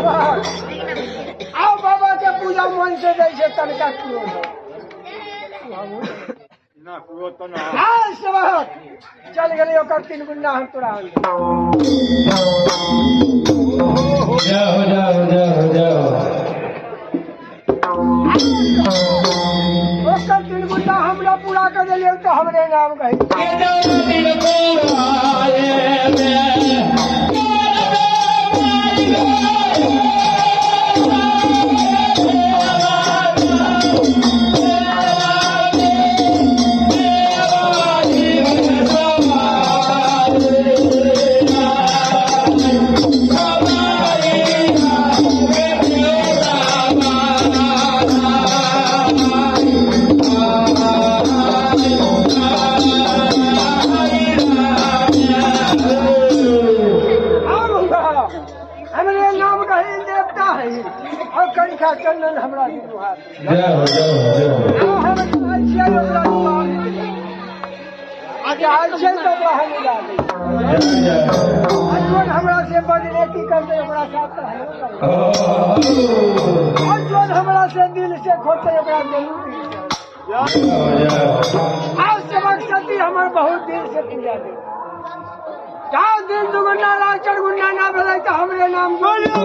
आओ बाबा के पूजा मन से जैसे तनका करो ना करो तो ना हाँ सेवक चल गए ओकर 3 गुना हम तोरा जाओ जाओ जाओ जाओ ओकर 3 गुना हमरा पूरा कर दिलियो तो हमरे नाम कही हमरे नाम कही देवता है और कंठा चंदन हमरा दिलवा जाओ जाओ जाओ हम अच्छा ओकरा दुआ आज आज से तो बाहर मिला दे अजवन हमरा से बदले की करते ओकरा साथ है अजवन हमरा से दिल से खोते ओकरा जरूर आज सबक सती हमर बहुत दिल से पूजा दे जाओ दिन दुगुना ला 4 गुना ना भेलै तो हमरे नाम बोलियो